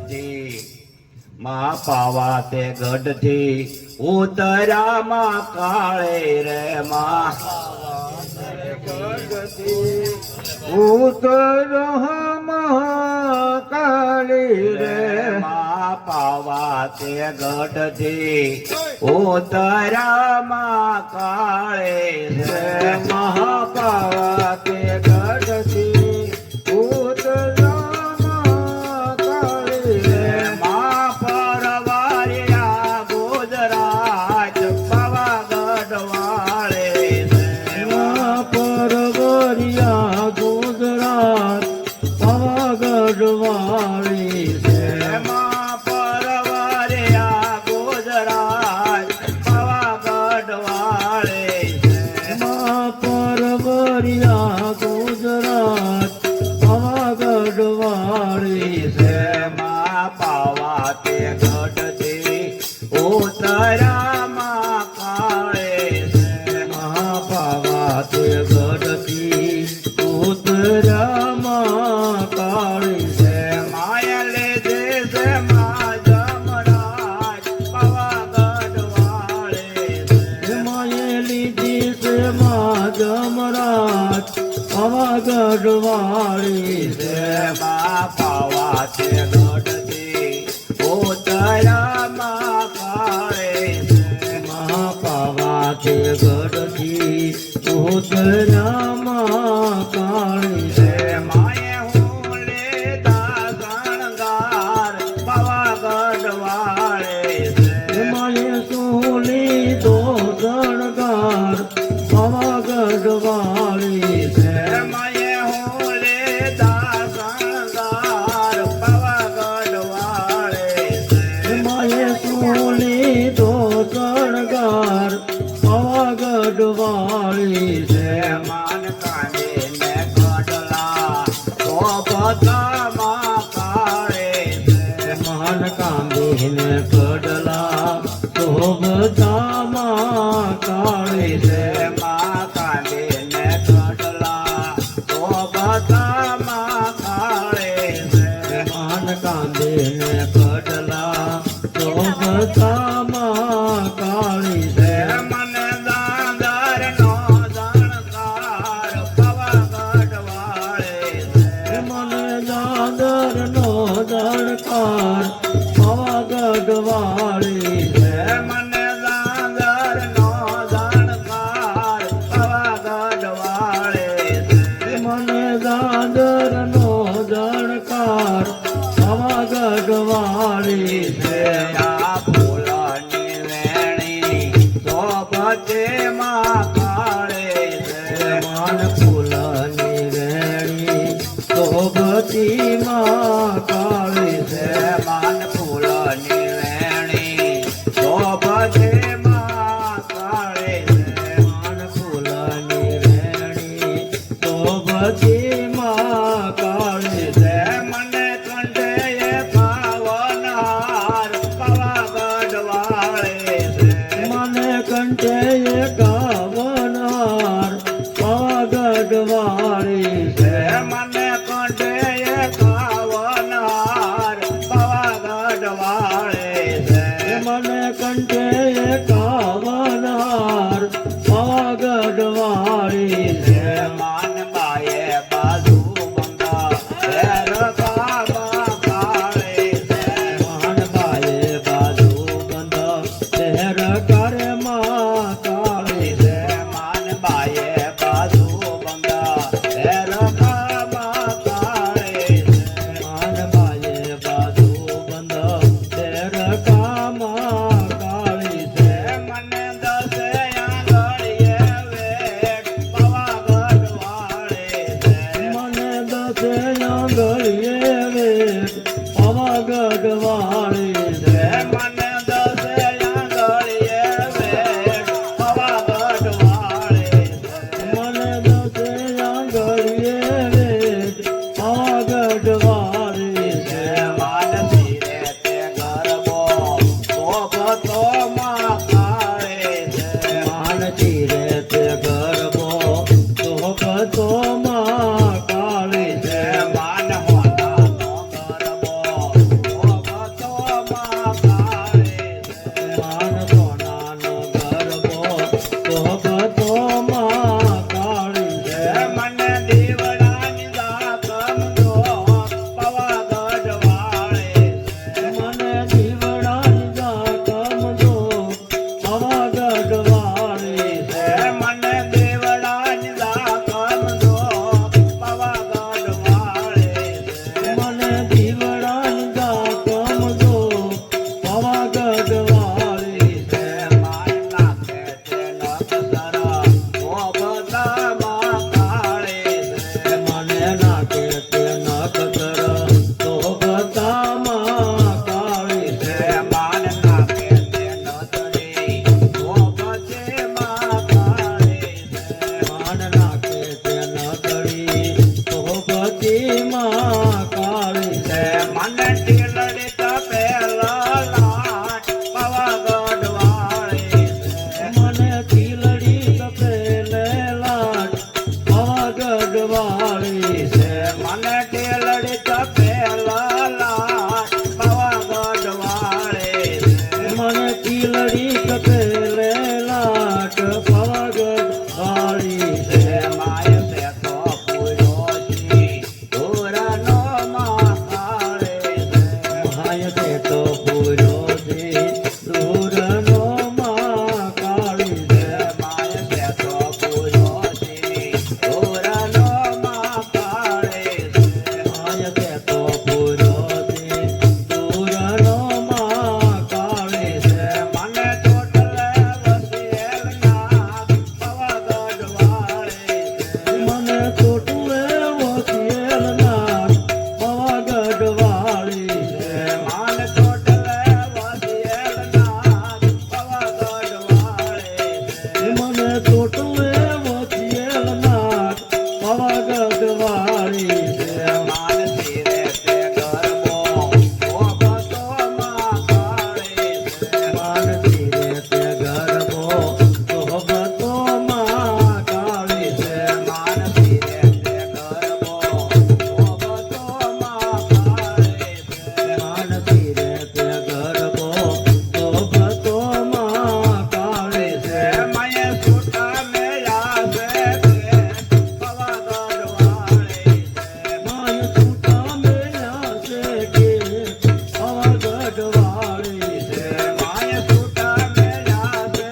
ગઢથી માં પાવા તે ગઢથી ઉતર્યા માં કાળે રે માં ઉતર્યા કાળી રે માં પાવા તે ગઢથી ઉતર્યા માં કાળે રે મહાપાવા તે ગઢથી ઉતર્યા કાળી રે માં પરવાર્યા ગુજરાત પાવાગઢ વાળે પરવરિયા ગુજરાત પાવાગઢ વાળી છે માં પરવાર્યા ગુજરાત પાવાગઢ વાળે પરવરિયા ગુજરાત પાવાગઢ વાળી છે માં પાવા તે ગઢથી ઉતર્યા માં કાળે મહાપાવા તે ગઢથી ઉતર્યા કાળી છે માયલે દેશે માં જમરાજ પાવાગઢ વાળે માયેલી દીશે માં જમરાજ પાવાગઢ વાળી છે માં પાવા તે ગઢથી ઉતર્યા માં કાળે મહાપાવા તે ગઢથી ઉતર્યા કાળી છે માયે હું લેતા શણગાર પાવાગઢ વાળે માયે સોલી દો શણગાર પાવાગઢ વાળી છે માયે હું લેતા શણગાર પાવાગઢ વાળે માયે સોલી દો શણગાર પાવાગઢ વાળી છે માન કાને ને કડલા તો બધામાં કાળે મહાન કાંદીને કડલા શોભતામાં કાળી છે માં કાને ને કડલા તો બધામાં કાળે મહાન કાંદીને કડલા શોભતામાં કાળી છે મને દાદર નો દણકાર પાવાગઢ વાળે મને દાદર નો દડકાર પાવાગઢ વાળી છે મને દાદર નો દણકાર પાવાગઢ વાળે મને દાદર નો દડકાર પાવાગઢ વાળી છે આ ફૂલની વેણી શોભતે માં કાળે માન ફૂલની વેણી શોભતીમાં કાળી છે માન ફૂલની વેણી શોભતે માં કાળે માન ફૂલની વેણી શોભતીમાં કાળી છે મને કંઠે પાવનાર પાવાગઢ વાળે મને કંઠે ગાવનાર પાવાગઢ વાળી છે મને કંઠે પાવનાર પાવાગઢ વાળે મને કંઠે ગાવનાર પાવાગઢ વાળી છે માન બાએ બાજુ બંધા શેર કાબા કાળે મહાન બાએ બાજુ બંધ શહેર કરે માં કાળી છે માન બાએ બાજુ બંધા શેર કાબા કાળે માન બાએ બાજુ બંધ શહેર કામાં કાળી છે મને દસે આંગળીએ વેગ પાવાગઢ વાળે મને દસે આંગળીએ વેગ પાવાગઢ વાળી છે મને દસે આંગળીએ વેગ પાવાગઢ વાળે મને દસે આંગળીએ વેગ પાવાગઢ વાળી છે માન શિરે તે ગરબો શોભતો માં કાળે માન ચીરે તે ગરબો શોભતો માં કાળી છે માન હોનાનો ગરબો મને ટીલડી તપેલા લાટ પાવાગઢ વાળી છે. મને તીલડી કપેલે લાટ પાવાગઢ વાળી છે. મને ટીલડી તપેલા લાટ પાવાગઢ વાળી છે. મને તીલડી કપેલે લાટ પાવાગઢ વાળી છે. માય છે તો પૂરો છી દોરાનો માકાળે છે. માય તે તો પૂરો છે દૂરનો માં કાળી છે. માય છે તો પૂરો છી દોરાનો માકાળે છે. માય તે તો પૂરો છે દૂરનો માં કાળી છે. મને ચોટલે વસેલ ના પાવાગઢ વાળે છે. મને ચોટલે વસેલ નાથ પાવાગઢ વાળી છે. માન ચોટલે વસેલ ના પાવાગઢ વાળે છે. મને ચોટલે વસેલ નાથ પાવાગઢ વાળી છે. માન શિરે તે ગરબો ભોગતો માકાળે છે. માનતી રે તે ગરબો શોભતો માં કાળી છે. માન શિરે તે ગરબો ભોગતો માકાળે છે. માનતી રે તે ગરબો શોભતો માં કાળી છે. મય છૂટા મેળા છે પાવાગઢ વાળે છે. માય છૂટા મેળા છે કે પાવાગઢ વાળી છે. માય છૂટા મેળા છે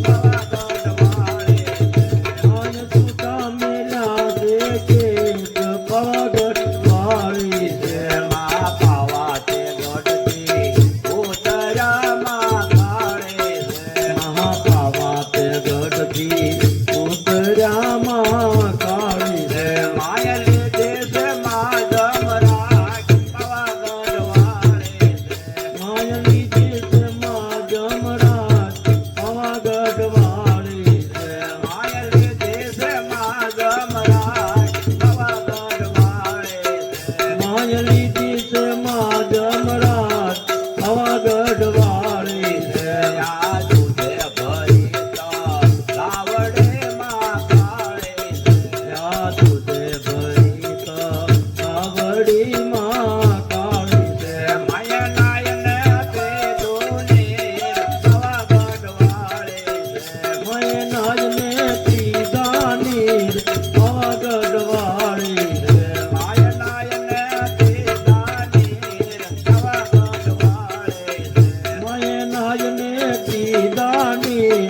પાવાગઢ વાળે છે. માય છૂટા મેળા છે કે પાવાગઢ વાળી છે. મા પાવા તે ગઢથી ઉતરા માકાળે છે. મહાપાવા તે ગઢથી ઉતર્યા માં કાળી છે. માય લીધે છે મા જમરાજ પાવાગઢ વાળે છે. માય લીધે છે માં જમરાજ પાવાગઢ વાળી છે. માય લીધે છે મા જમરાજ પાવાગઢ વાળે છે. માય લીધી છે માં જમરાજ પાવાગઢ વાળી છે. આ દૂધે ભરી તો લાવડે માકાળે છે. યા તુજે ભરી તો કાવડી માં કાળી છે. માય નાયને તે દોને પાવાગઢ વાળે છે. મય નાજને પીદાની પાવાગઢ વાળી છે. માય નાયને તે દાની પાવાગઢ વાળે છે. મય નાજને પીદાની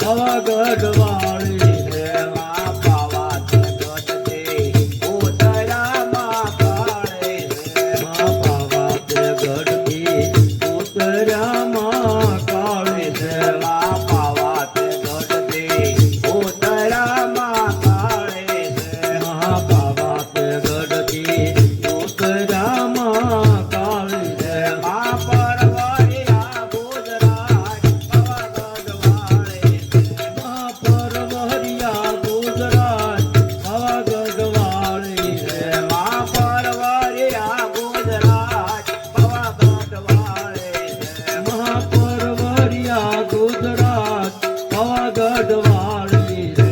પાવાગઢ વાળી છે. મા પાવા તે ગઢથી ઉતરા માકાળે છે. મા પાવા તે ગઢથી ઉતર્યા માં કાળી છે. મા પાવા તે ગઢથી ઉતરા માકાળે છે. મહાપાવા તે ગઢથી ઉતર્યા માં કાળી છે. મા પરવરિયા ગુજરાત પાવાગઢ વાળે છે. મહાપરવરિયા ગુજરાત પાવાગઢ વાળી છે. મા પરવરિયા ગુજરાત પાવાગઢ વાળે છે. મહાપરવરિયા ગુજરાત પાવાગઢ વાળી છે.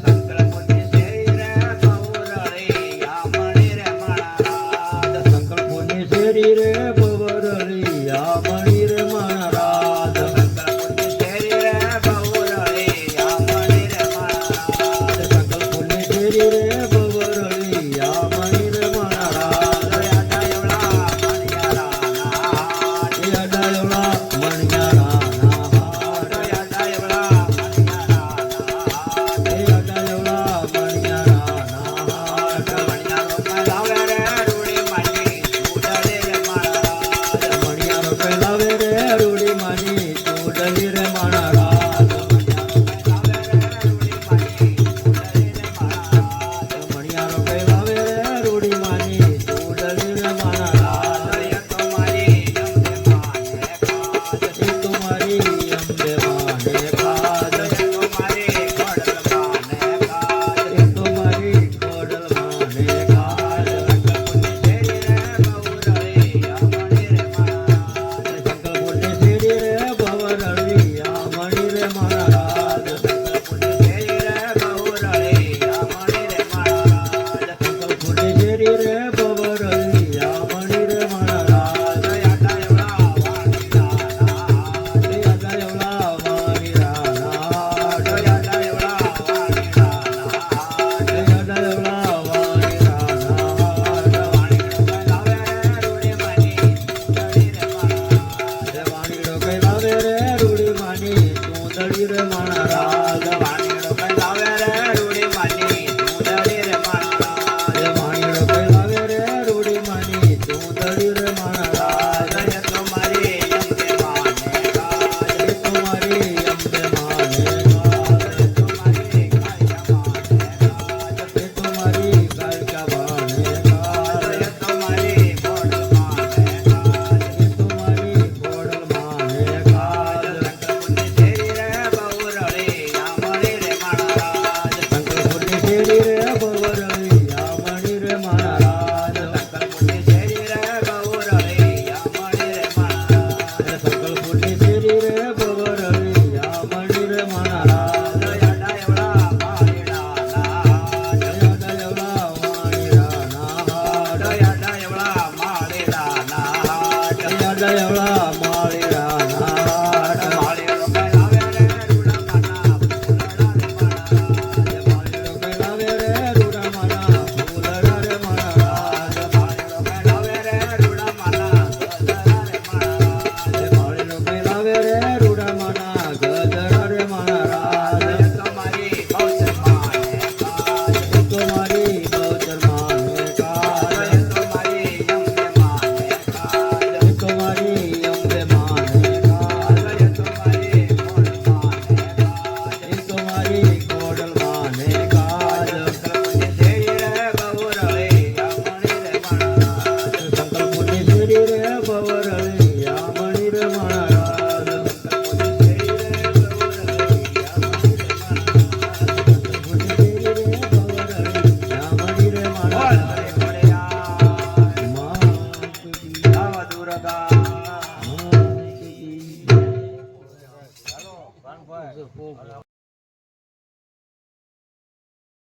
શંકર મુનિ શ્રી રે ગૌરળિયા મણિ રે મણારાજ. સંકલ્પોની શેરી રે બવરલિયા મણી રે મહારાજ. શંકર મુનિ શ્રી રે ગૌરળિયા મણિ રે મણારાજ. સંકલ્પોની શેરી રે બવરલિયા મણી રે મહારાજ. દયા દયવડા મણિયારા નાથ. એ અડાયવડા મણિયારા ના હાર. દયા દયવડા મણિયારા નાથ. એ અડાયવડા મણિયારા ના હાર. મણિયારો મલાવે રે રૂડી માટી ઉડાડે રે મણારાજ. ગયો